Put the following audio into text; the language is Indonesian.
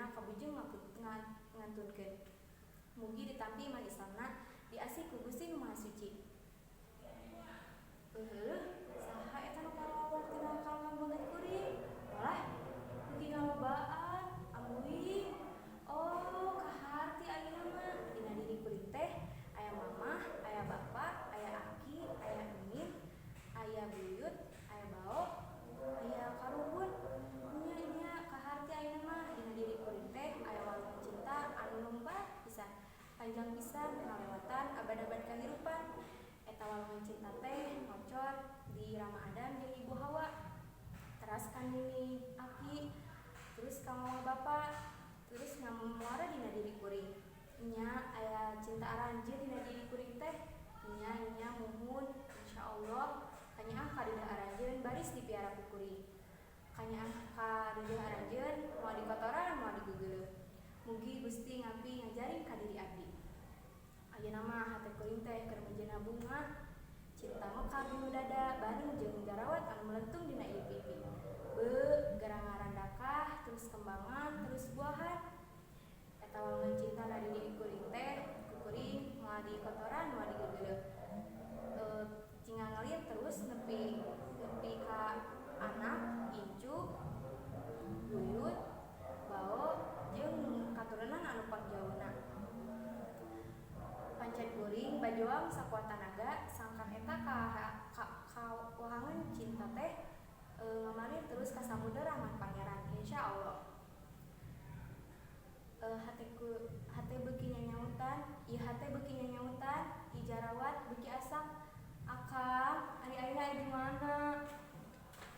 ayeuna kabujeng ngantunkeun. Mugi ditampi iman Islamna diasih ku Gusti Nu Maha Suci. Saha eta nu kalawar tina kalem banget kuring? Walah, mugi ngalobaan, amuy. Oh, kaharti ayeuna mah dina diri kuring teh aya mamah, aya bapa, aya aki, aya emin, aya buyut, aya bao, aya karuhun. Nya kaharti ayeuna mah dina diri kuring teh aya walungan cinta anu lomba pisan, panjang pisan ngalewatan abad-abad kahirupan. Eta walungan cinta teh ngocor di Rama Adam jeung Ibu Hawa. Teras ka Nini Aki, terus ka mama bapa, terus ngamuara dina diri kuring. Nya aya cinta aranjeun dina diri kuring teh. Nya muhun insyaallah kanyaah karideh aranjeun baris dipiara ku kuring. Kanyaah karideh aranjeun moal dikotoran moal digeugeuleuh. Mugi Gusti ngabdi ngajaring ka diri abdi. Ayeuna mah hate kuring teh keur menjeuna bunga cinta mekar di dada bareng jeung garawat anu melentung dina ipi-ipi. Garangaran dakah terus kembangan terus buahan. Eta walungan cinta na di diri kuring teh ku kuring moal dikotoran moal digeugeuleuh. Cinga ngalir terus nepi ka anak, incu, buyut, bao jeung katurunan anu pangjauhna. Pancen kuring bajuang sakuat tanaga sangkan eta kawahangan cinta teh ngamalir terus ka samudera rahmat pangeran insyaallah.